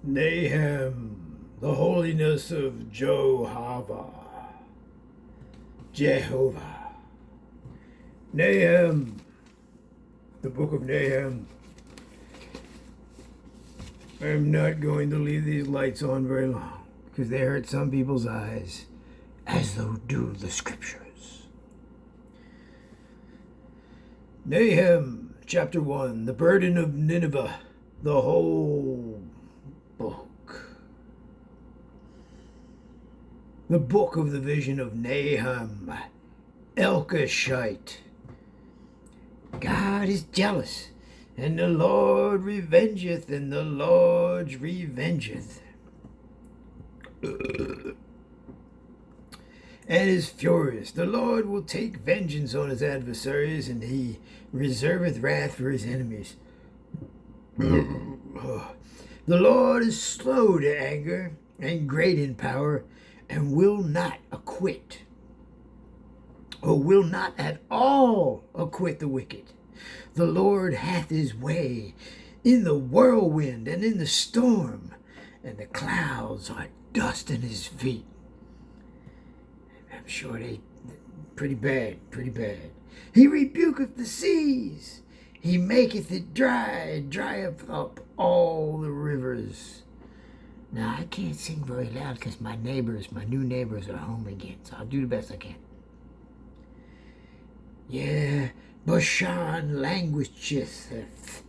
Nahum, the holiness of Jehovah. Nahum, the book of Nahum. I'm not going to leave these lights on very long because they hurt some people's eyes, as though do the scriptures. Nahum, chapter 1, the burden of Nineveh, the whole book. The book of the vision of Nahum, Elkoshite. God is jealous, and the Lord revengeth, and the Lord revengeth. And is furious. The Lord will take vengeance on his adversaries, and he reserveth wrath for his enemies. The Lord is slow to anger, and great in power, and will not acquit, or will not at all acquit the wicked. The Lord hath his way in the whirlwind and in the storm, and the clouds are dust in his feet. I'm sure they pretty bad. He rebuketh the seas. He maketh it dry, drieth up all the rivers. Now, I can't sing very loud because my new neighbors are home again, so I'll do the best I can. Yeah, Bashan languisheth,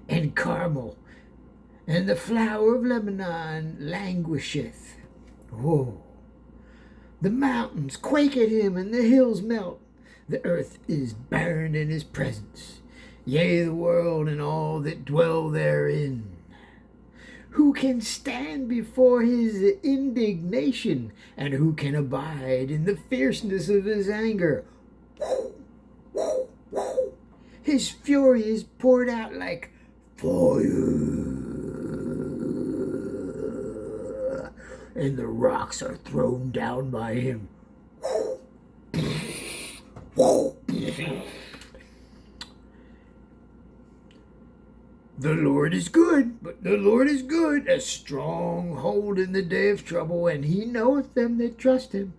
and Carmel, and the flower of Lebanon languisheth. Whoa. The mountains quake at him, and the hills melt. The earth is burned in his presence. Yea, the world and all that dwell therein. Who can stand before his indignation, and who can abide in the fierceness of his anger? His fury is poured out like fire, and the rocks are thrown down by him. The Lord is good, but the Lord is good, a stronghold in the day of trouble, and he knoweth them that trust him.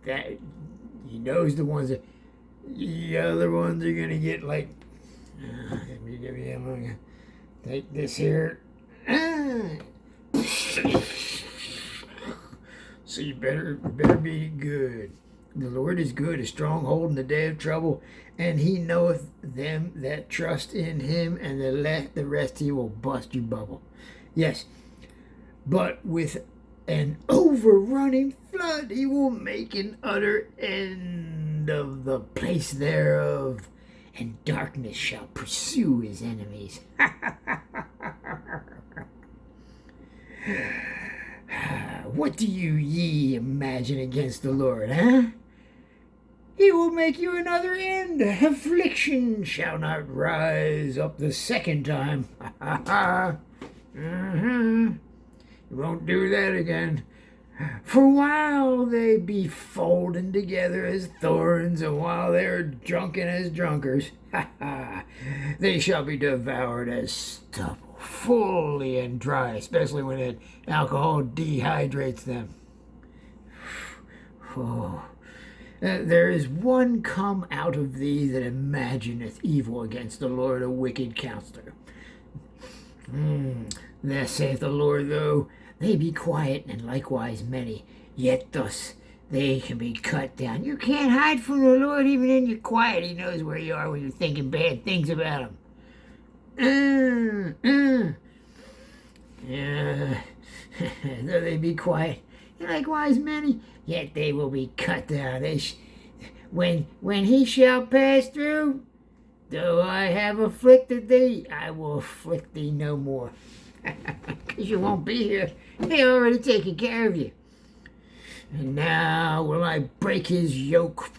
That he knows the ones that the other ones are gonna get like. I'm gonna take this here. So you better be good. The Lord is good, a stronghold in the day of trouble, and he knoweth them that trust in him, and the rest he will bust your bubble. Yes, but with an overrunning flood he will make an utter end of the place thereof, and darkness shall pursue his enemies. What do ye imagine against the Lord, huh? He will make you another end. Affliction shall not rise up the second time. You won't do that again. For while they be folded together as thorns, and while they are drunken as drunkards, they shall be devoured as stubble, fully and dry, especially when that alcohol dehydrates them. Oh. There is one come out of thee that imagineth evil against the Lord, a wicked counselor. Thus saith the Lord, though they be quiet, and likewise many, yet thus they can be cut down. You can't hide from the Lord even in your quiet. He knows where you are when you're thinking bad things about him. Though they be quiet, and likewise many, yet they will be cut down. When he shall pass through, though I have afflicted thee, I will afflict thee no more. Because you won't be here. They already taken care of you. And now will I break his yoke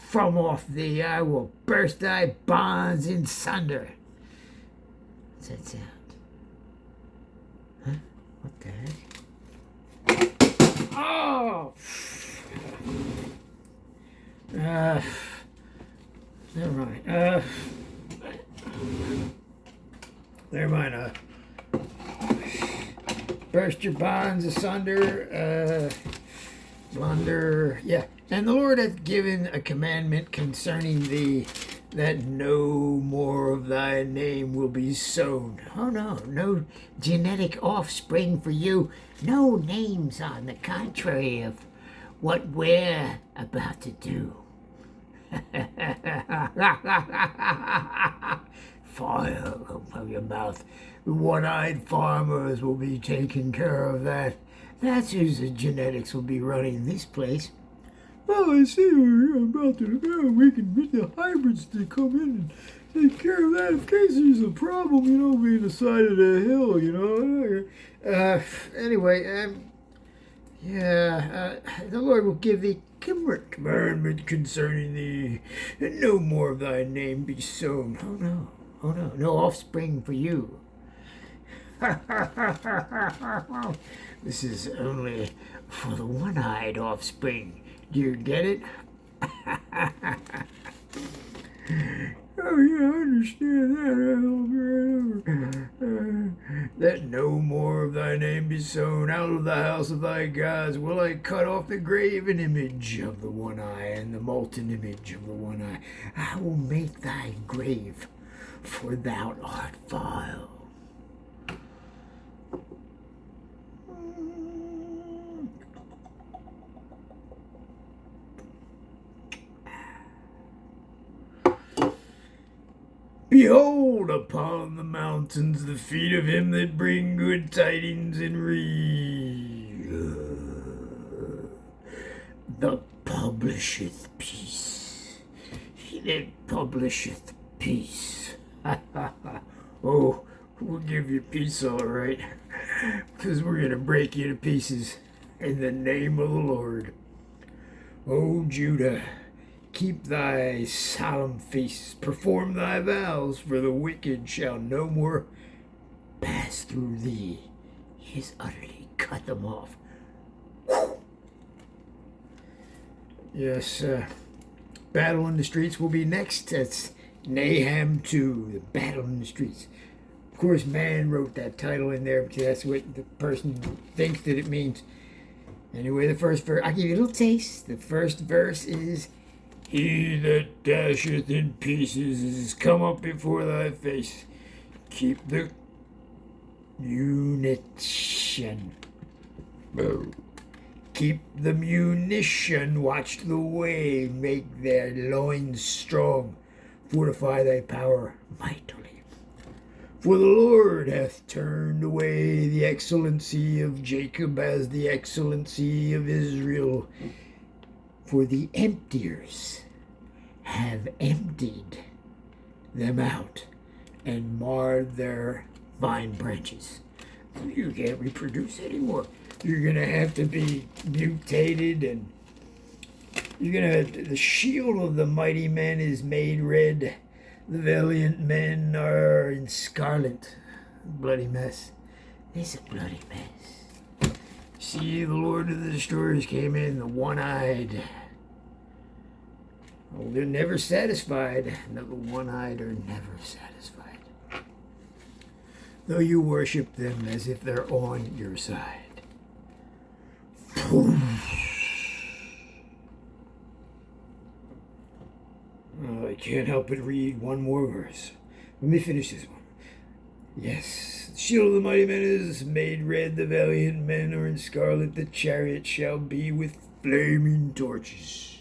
from off thee. I will burst thy bonds in sunder. What's that sound? Huh? What the heck? Oh! Never mind. burst your bonds asunder, blunder, yeah. And the Lord hath given a commandment concerning thee, that no more of thy name will be sown. Oh no, no genetic offspring for you. No names on the contrary of what we're about to do. Fire from your mouth. The one-eyed farmers will be taking care of that. That's whose genetics will be running this place. Oh, I see we're about to go. We can get the hybrids to come in and take care of that in case there's a problem, being the side of the hill, Anyway, the Lord will give thee commandment concerning thee, and no more of thy name be sown. Oh no, no offspring for you. This is only for the one-eyed offspring. Do you get it? Oh yeah, I understand that. That no more of thy name be sown. Out of the house of thy gods will I cut off the graven image of the one eye and the molten image of the one eye. I will make thy grave, for thou art vile. Behold upon the mountains the feet of him that bring good tidings and that publisheth peace. He that publisheth peace. Oh, we'll give you peace, all right, because we're going to break you to pieces in the name of the Lord. O Judah, keep thy solemn feasts, perform thy vows, for the wicked shall no more pass through thee. He has utterly cut them off. Yes, Battle in the Streets will be next. That's Nahum 2, the Battle in the Streets. Of course, man wrote that title in there because that's what the person thinks that it means. Anyway, the first verse, I'll give you a little taste. The first verse is, He that dasheth in pieces is come up before thy face. Keep the munition. Keep the munition, watch the way, make their loins strong, fortify thy power mightily. For the Lord hath turned away the excellency of Jacob as the excellency of Israel. For the emptiers have emptied them out and marred their vine branches. You can't reproduce anymore. You're going to have to be mutated, and you're going to have to, the shield of the mighty men is made red. The valiant men are in scarlet. Bloody mess. It's a bloody mess. See, the Lord of the Destroyers came in, the one-eyed. Oh, they're never satisfied. No, the one-eyed are never satisfied. Though you worship them as if they're on your side. Oh, I can't help but read one more verse. Let me finish this one. Yes, the shield of the mighty men is made red. The valiant men are in scarlet. The chariot shall be with flaming torches.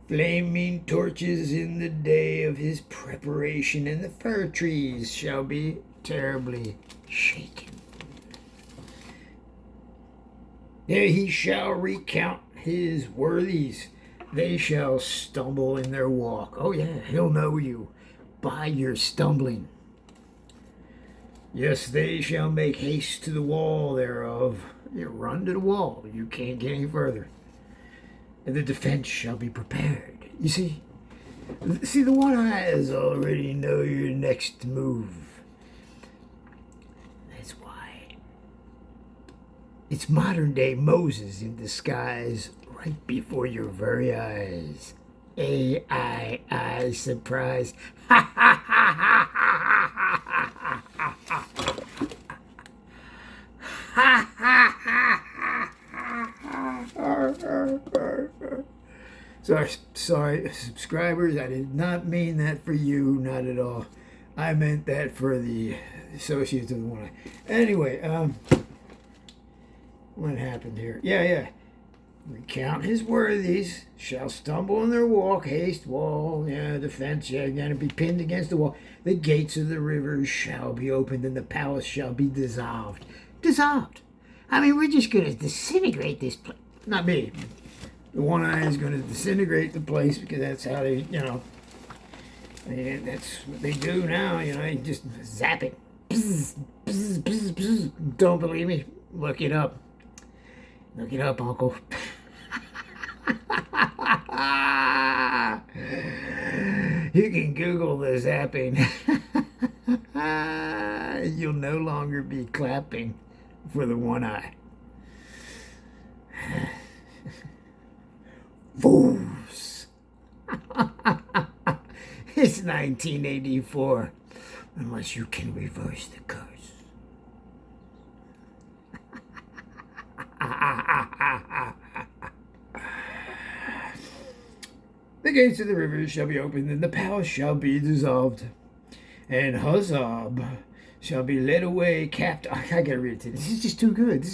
Flaming torches in the day of his preparation, and the fir trees shall be terribly shaken. There he shall recount his worthies. They shall stumble in their walk. Oh yeah, he'll know you by your stumbling. Yes, they shall make haste to the wall thereof. You run to the wall. You can't get any further. And the defense shall be prepared. You see, the one eyes already know your next move. That's why. It's modern day Moses in disguise right before your very eyes. A-I-I, surprise. Ha ha ha ha ha ha ha ha ha. Sorry, subscribers. I did not mean that for you, not at all. I meant that for the associates of the one eye. Anyway, what happened here? Yeah. Recount his worthies, shall stumble in their walk, haste, wall, the fence, gonna be pinned against the wall. The gates of the rivers shall be opened, and the palace shall be dissolved. Dissolved. I mean, we're just gonna disintegrate this place. Not me. The one eye is gonna disintegrate the place because that's how they, that's what they do now. You just zap it. Bzz, bzz, bzz, bzz. Don't believe me? Look it up. Look it up, Uncle. You can Google the zapping. You'll no longer be clapping for the one eye. Fools. It's 1984. Unless you can reverse the curse. The gates of the rivers shall be opened, and the palace shall be dissolved, and Huzzab shall be led away captive. I gotta read it to you. This is just too good.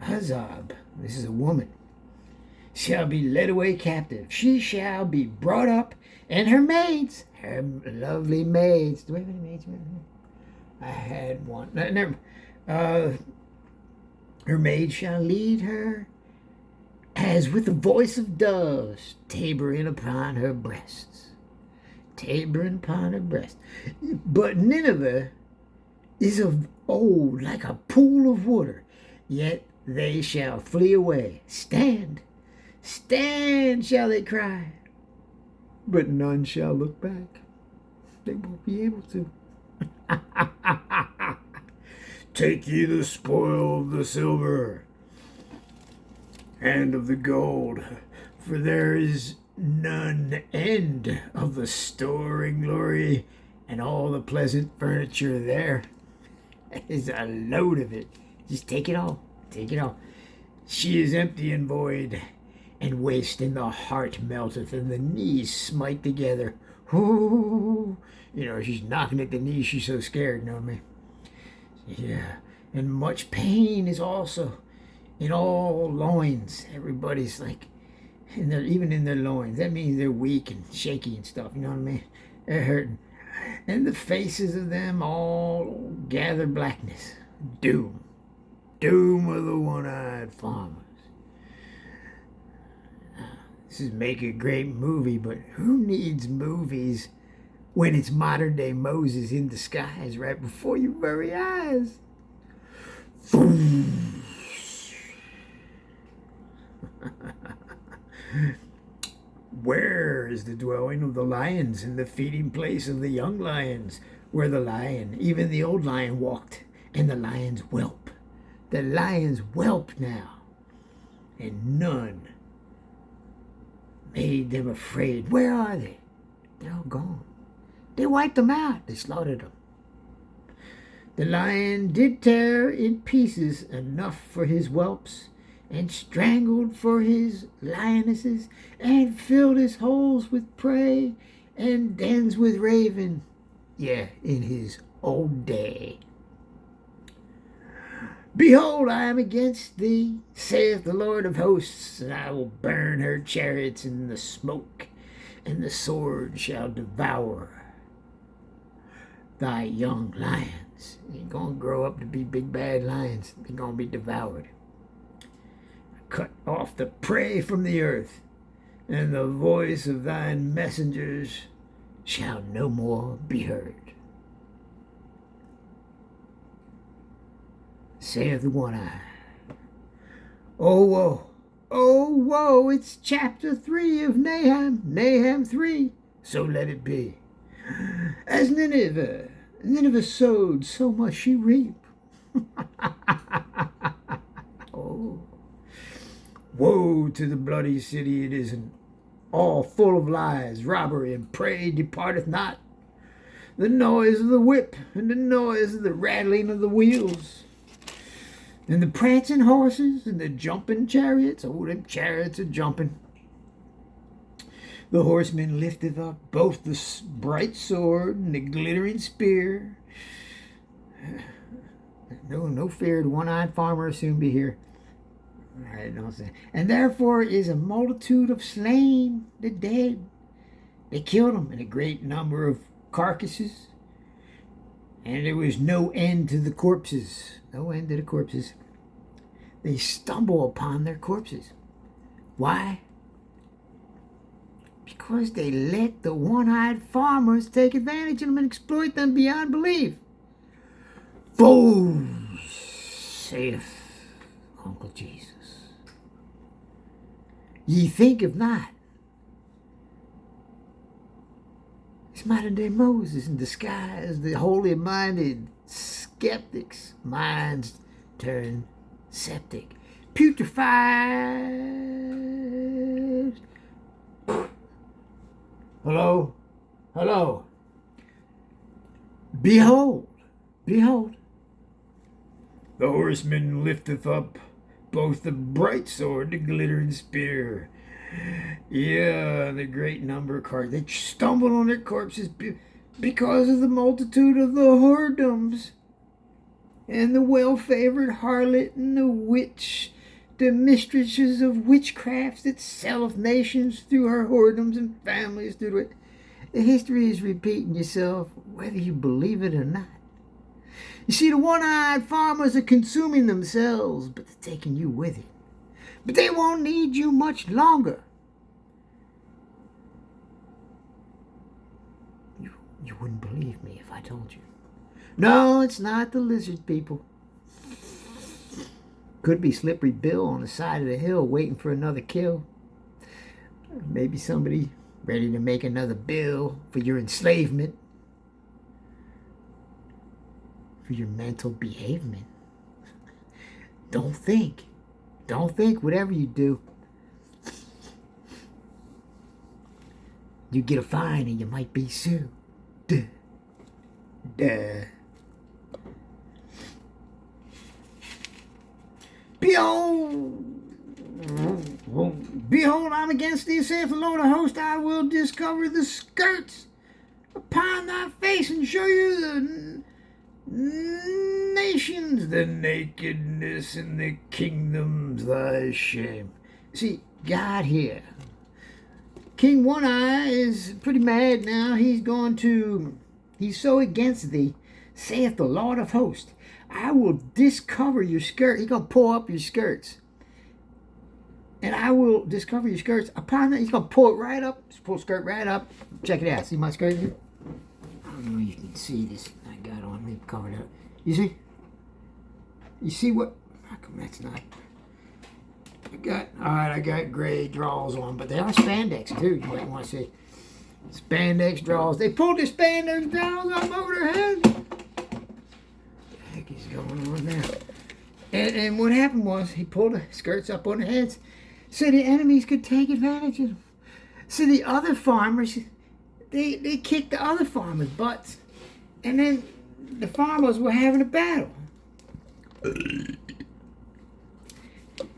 Huzzab, this is a woman, shall be led away captive. She shall be brought up, and her maids, her lovely maids. Do I have any maids? I had one. Never. Her maid shall lead her as with the voice of doves, tabering upon her breasts. Tabering upon her breasts. But Nineveh is of old like a pool of water, yet they shall flee away. Stand, stand, shall they cry, but none shall look back. They won't be able to. Take ye the spoil of the silver and of the gold, for there is none end of the storing glory, and all the pleasant furniture there is a load of it. Just take it all. Take it all. She is empty and void, and waste, and the heart melteth, and the knees smite together. Ooh, she's knocking at the knees. She's so scared, you know what I mean? Yeah, and much pain is also in all loins. Everybody's like, even in their loins. That means they're weak and shaky and stuff, you know what I mean? They're hurting. And the faces of them all gather blackness. Doom. Doom of the one-eyed farmers. This is make a great movie, but who needs movies when it's modern-day Moses in disguise right before your very eyes? Where is the dwelling of the lions and the feeding place of the young lions, where the lion, even the old lion, walked, and the lions whelp? The lions whelp now, and none made them afraid. Where are they? They're all gone. They wiped them out. They slaughtered them. The lion did tear in pieces enough for his whelps, and strangled for his lionesses, and filled his holes with prey, and dens with raven. Yeah, in his old day. Behold, I am against thee, saith the Lord of hosts, and I will burn her chariots in the smoke, and the sword shall devour thy young lions. They're going to grow up to be big bad lions. They're going to be devoured. Cut off the prey from the earth, and the voice of thine messengers shall no more be heard. Saith the one eye. Oh woe, it's chapter 3 of Nahum, Nahum 3, so let it be. As Nineveh sowed, so must she reap. Oh, woe to the bloody city, it is an all full of lies, robbery, and prey departeth not. The noise of the whip, and the noise of the rattling of the wheels, and the prancing horses, and the jumping chariots. Oh, them chariots are jumping. The horseman lifteth up both the bright sword and the glittering spear. No fear, the one-eyed farmer will soon be here. Right, no, and therefore is a multitude of slain, the dead. They killed them in a great number of carcasses, and there was no end to the corpses. No end to the corpses. They stumble upon their corpses. Why? Because they let the one-eyed farmers take advantage of them and exploit them beyond belief. Fools, saith Uncle Jesus. Ye think of not. It's modern-day Moses in disguise. The holy-minded skeptics' minds turn septic. Putrefied. Hello? Hello? Behold. Behold. The horseman lifteth up both the bright sword, the glittering spear. Yeah, the great number of carts. They stumbled on their corpses because of the multitude of the whoredoms, and the well-favored harlot, and the witch, the mistresses of witchcrafts that selleth nations through her whoredoms and families through it. The history is repeating itself, whether you believe it or not. You see, the one-eyed farmers are consuming themselves, but they're taking you with it. But they won't need you much longer. You wouldn't believe me if I told you. No, it's not the lizard people. Could be Slippery Bill on the side of the hill waiting for another kill. Maybe somebody ready to make another bill for your enslavement. For your mental behavior. Don't think. Don't think whatever you do. You get a fine and you might be sued. Duh. Behold, I'm against thee, saith the Lord of hosts. I will discover the skirts upon thy face and show you the nations, the nakedness, and the kingdoms, thy shame. See, God here, King One Eye is pretty mad now. He's so against thee, saith the Lord of hosts. I will discover your skirt. He's going to pull up your skirts. And I will discover your skirts upon that. He's going to pull it right up. Just pull skirt right up. Check it out. See my skirt here? I don't know if you can see this. I got on me covered up. You see? You see what? How come that's not? I got gray draws on, but they are spandex too. You might want to see. Spandex draws. They pulled the spandex draws up over their heads. What the heck is going on there? And what happened was he pulled the skirts up on their heads so the enemies could take advantage of them. So the other farmers, they kicked the other farmers' butts. And then the farmers were having a battle.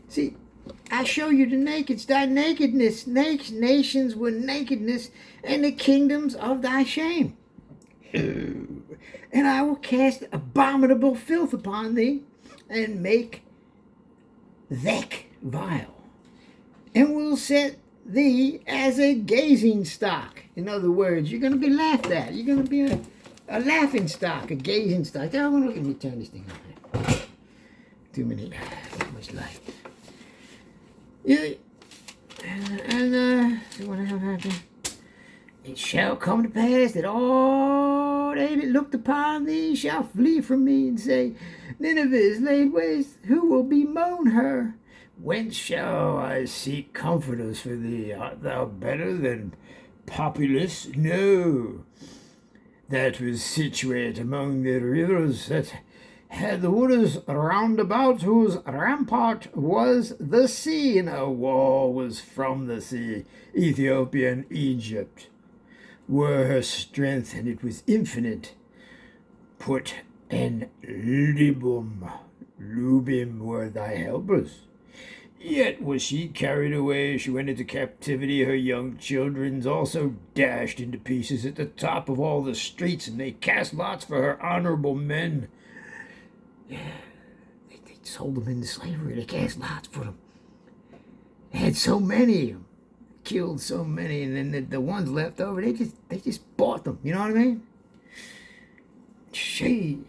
See, I show you the nakeds, thy nakedness, nations with nakedness, and the kingdoms of thy shame. And I will cast abominable filth upon thee, and make thee vile, and will set thee as a gazing stock. In other words, you're going to be laughed at. You're going to be a laughing stock, a gazing stock. Oh, look at me turn this thing on. Too much light. Yeah, and so what happened? It shall come to pass that all they that looked upon thee shall flee from me and say, Nineveh is laid waste. Who will bemoan her? Whence shall I seek comforters for thee? Art thou better than Populus? No, that was situate among the rivers that had the waters round about, whose rampart was the sea, and a wall was from the sea. Ethiopia and Egypt were her strength, and it was infinite. Put and Lubim were thy helpers. Yet was she carried away, she went into captivity, her young children also dashed into pieces at the top of all the streets, and they cast lots for her honorable men. Yeah, they sold them into slavery, they cast lots for them. They had so many, killed so many, and then the ones left over, they just bought them, you know what I mean? Jeez.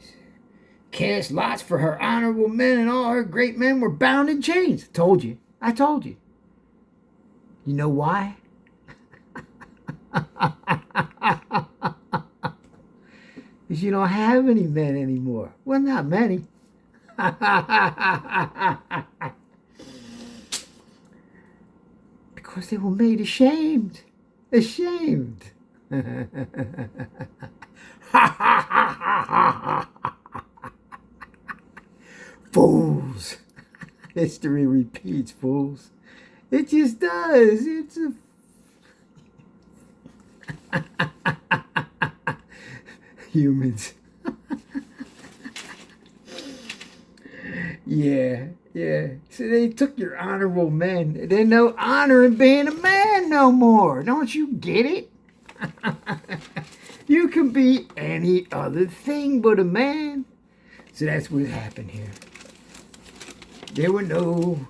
Cast lots for her honorable men, and all her great men were bound in chains. I told you. You know why? Because you don't have any men anymore. Well, not many. Because they were made ashamed. Ashamed. Fools. History repeats, fools. It just does. It's a... Humans. Yeah. So they took your honorable men. There's no honor in being a man no more. Don't you get it? You can be any other thing but a man. So that's what happened here. There were no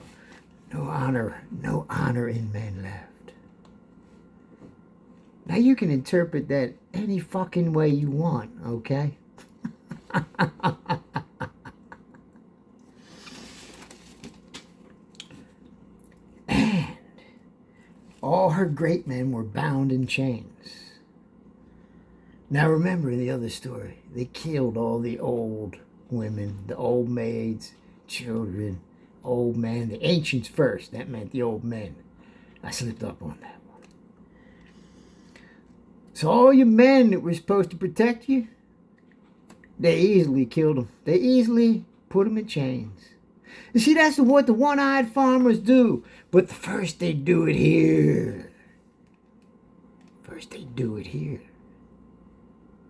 honor in men left. Now you can interpret that any fucking way you want, okay? And all her great men were bound in chains. Now remember in the other story, they killed all the old women, the old maids, children, old men, the ancients first. That meant the old men. I slipped up on that one. So all your men that were supposed to protect you, they easily killed them. They easily put them in chains. You see, that's what the one-eyed farmers do. But first they do it here.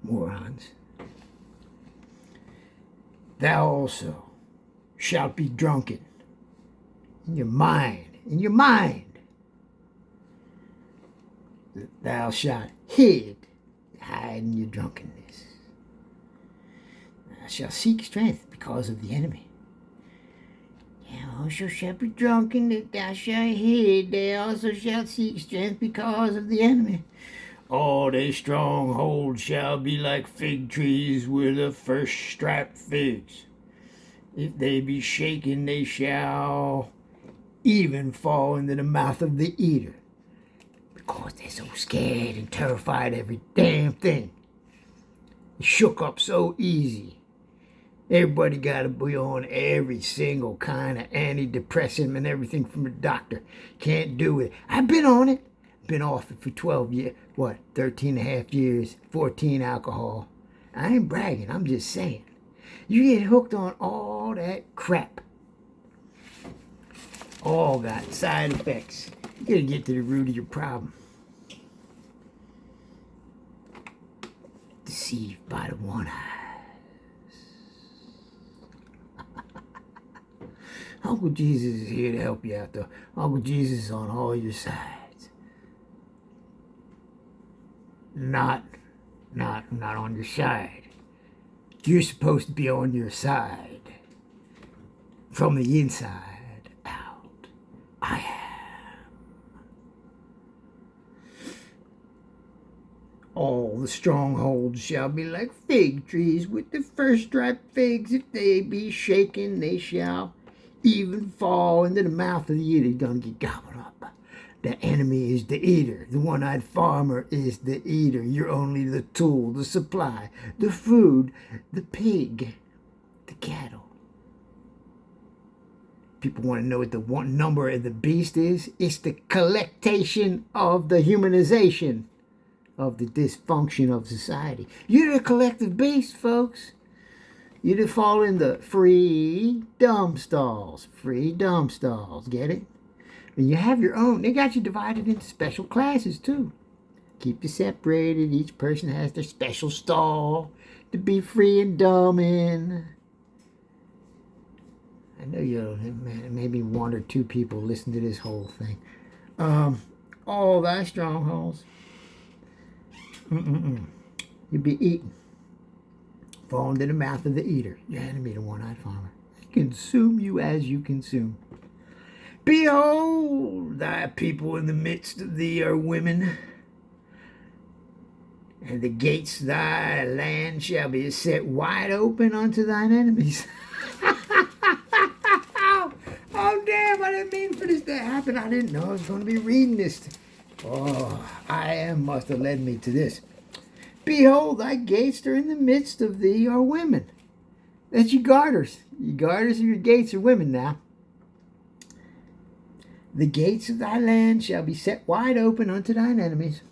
Morons. Thou also shalt be drunken in your mind. Thou shalt hide in your drunkenness. Thou shalt seek strength because of the enemy. Thou also shalt be drunken, that thou shalt hide. Thou also shalt seek strength because of the enemy. All their strongholds shall be like fig trees with the first striped figs. If they be shaken, they shall even fall into the mouth of the eater. Because they're so scared and terrified of every damn thing. They're shook up so easy. Everybody got to be on every single kind of antidepressant and everything from the doctor. Can't do it. I've been on it. Been off it for 12 years. 13 and a half years. 14 alcohol. I ain't bragging. I'm just saying. You get hooked on all that crap. All got side effects. You gotta get to the root of your problem. Deceived by the one eyes. Uncle Jesus is here to help you out, though. Uncle Jesus is on all your sides. Not on your side. You're supposed to be on your side. From the inside out. I am. All the strongholds shall be like fig trees with the first striped figs. If they be shaken, they shall even fall into the mouth of the eater. You're going to get gobbled up. The enemy is the eater. The one-eyed farmer is the eater. You're only the tool, the supply, the food, the pig, the cattle. People want to know what the one number of the beast is. It's the collectation of the humanization of the dysfunction of society. You're a collective beast, folks. You'd have fall in the free dumb stalls. Free dumb stalls. Get it? And you have your own. They got you divided into special classes, too. Keep you separated. Each person has their special stall to be free and dumb in. I know you'll, maybe one or two people listen to this whole thing. All thy strongholds. You'll be eaten. Fall into the mouth of the eater, your enemy, the one-eyed farmer. Consume you as you consume. Behold, thy people in the midst of thee are women, and the gates of thy land shall be set wide open unto thine enemies. Oh, damn, I didn't mean for this to happen. I didn't know I was going to be reading this. Oh, must have led me to this. Behold, thy gates are in the midst of thee are women. That's your garters. Your garters of your gates are women now. The gates of thy land shall be set wide open unto thine enemies.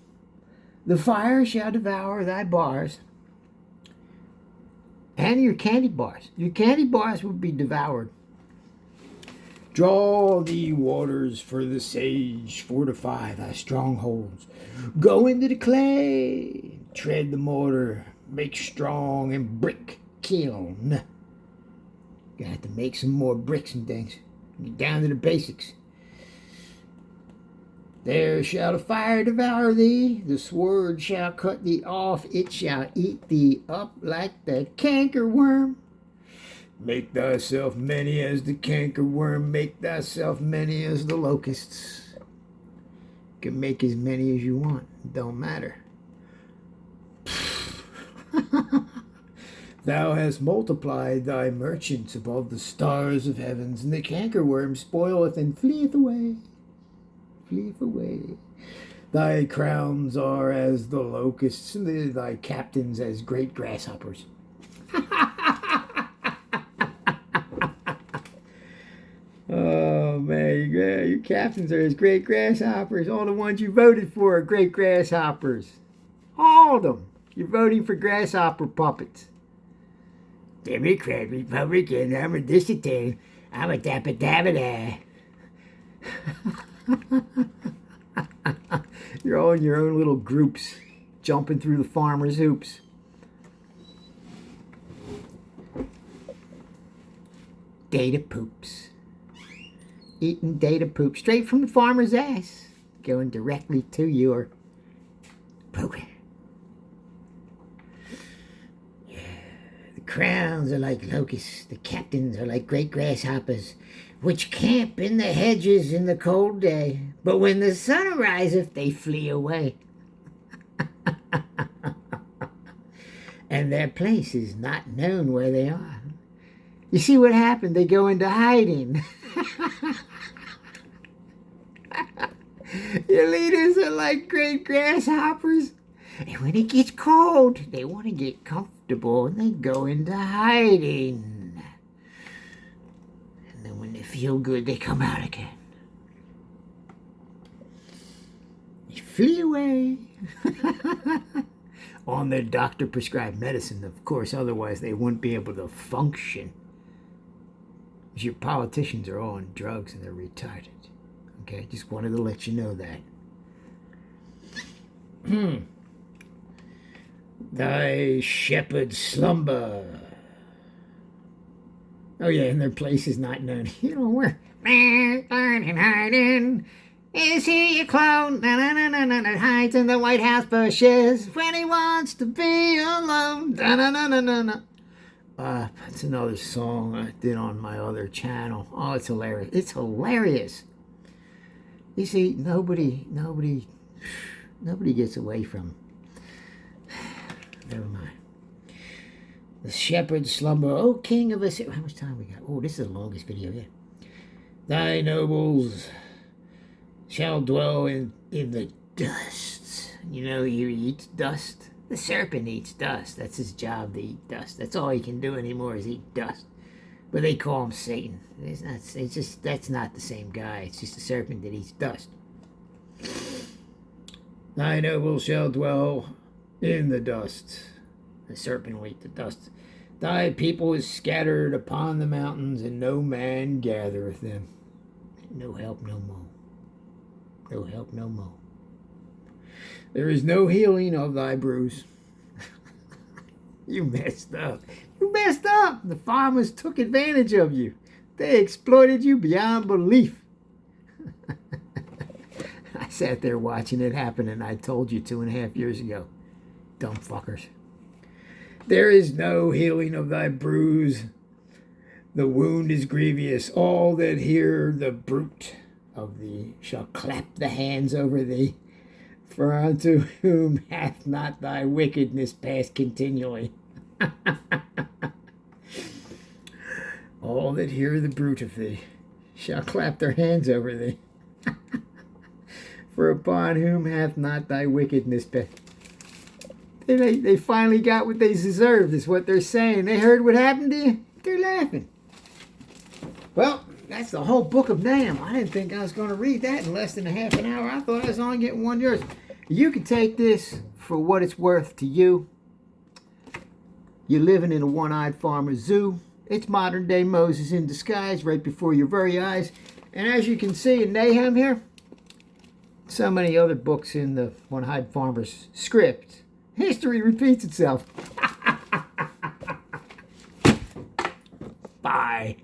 The fire shall devour thy bars. And your candy bars. Your candy bars will be devoured. Draw thee waters for the sage. Fortify thy strongholds. Go into the clay. Tread the mortar, make strong and brick kiln. You have to make some more bricks and things. Get down to the basics. There shall the fire devour thee, the sword shall cut thee off, it shall eat thee up like the cankerworm. Make thyself many as the cankerworm, make thyself many as the locusts. You can make as many as you want, it don't matter. Thou hast multiplied thy merchants above the stars of heavens, and the cankerworm spoileth and fleeth away. Fleeth away. Thy crowns are as the locusts, and thy captains as great grasshoppers. Oh, man, your captains are as great grasshoppers. All the ones you voted for are great grasshoppers. All of them. You're voting for grasshopper puppets. Democrat, Republican, I'm a dissident. I'm a dabba-dabba-da. You're all in your own little groups, jumping through the farmer's hoops. Data poops. Eating data poop straight from the farmer's ass. Going directly to your program. Crowns are like locusts, the captains are like great grasshoppers, which camp in the hedges in the cold day, but when the sun ariseth, they flee away. And their place is not known where they are. You see what happened? They go into hiding. Your leaders are like great grasshoppers. And when it gets cold, they want to get comfortable and they go into hiding. And then when they feel good, they come out again. They flee away. On their doctor-prescribed medicine, of course, otherwise they wouldn't be able to function. Because your politicians are all on drugs and they're retarded. Okay, just wanted to let you know that. Thy shepherds slumber. Oh yeah, and their place is not known. You know where? Hiding. Is he a clone? Hides in the White House bushes when he wants to be alone. That's another song I did on my other channel. Oh, it's hilarious. It's hilarious. You see, nobody gets away from. Never mind. The shepherds slumber, O king of us. How much time we got? Oh, this is the longest video yet. Thy nobles shall dwell in the dust. You know, he eats dust. The serpent eats dust. That's his job, to eat dust. That's all he can do anymore is eat dust. But they call him Satan. That's not the same guy. It's just a serpent that eats dust. Thy nobles shall dwell in the dust. The serpent will eat the dust. Thy people is scattered upon the mountains, and no man gathereth them. No help no more. No help no more. There is no healing of thy bruise. You messed up. You messed up. The farmers took advantage of you. They exploited you beyond belief. I sat there watching it happen, and I told you 2.5 years ago. Dumb fuckers. There is no healing of thy bruise. The wound is grievous. All that hear the bruit of thee shall clap the hands over thee. For unto whom hath not thy wickedness passed continually? All that hear the bruit of thee shall clap their hands over thee. For upon whom hath not thy wickedness passed? They finally got what they deserved, is what they're saying. They heard what happened to you. They're laughing. Well, that's the whole book of Nahum. I didn't think I was going to read that in less than a half an hour. I thought I was only getting 1 year. You can take this for what it's worth to you. You're living in a one-eyed farmer zoo. It's modern-day Moses in disguise right before your very eyes. And as you can see in Nahum here, so many other books in the one-eyed farmer's script. History repeats itself. Bye.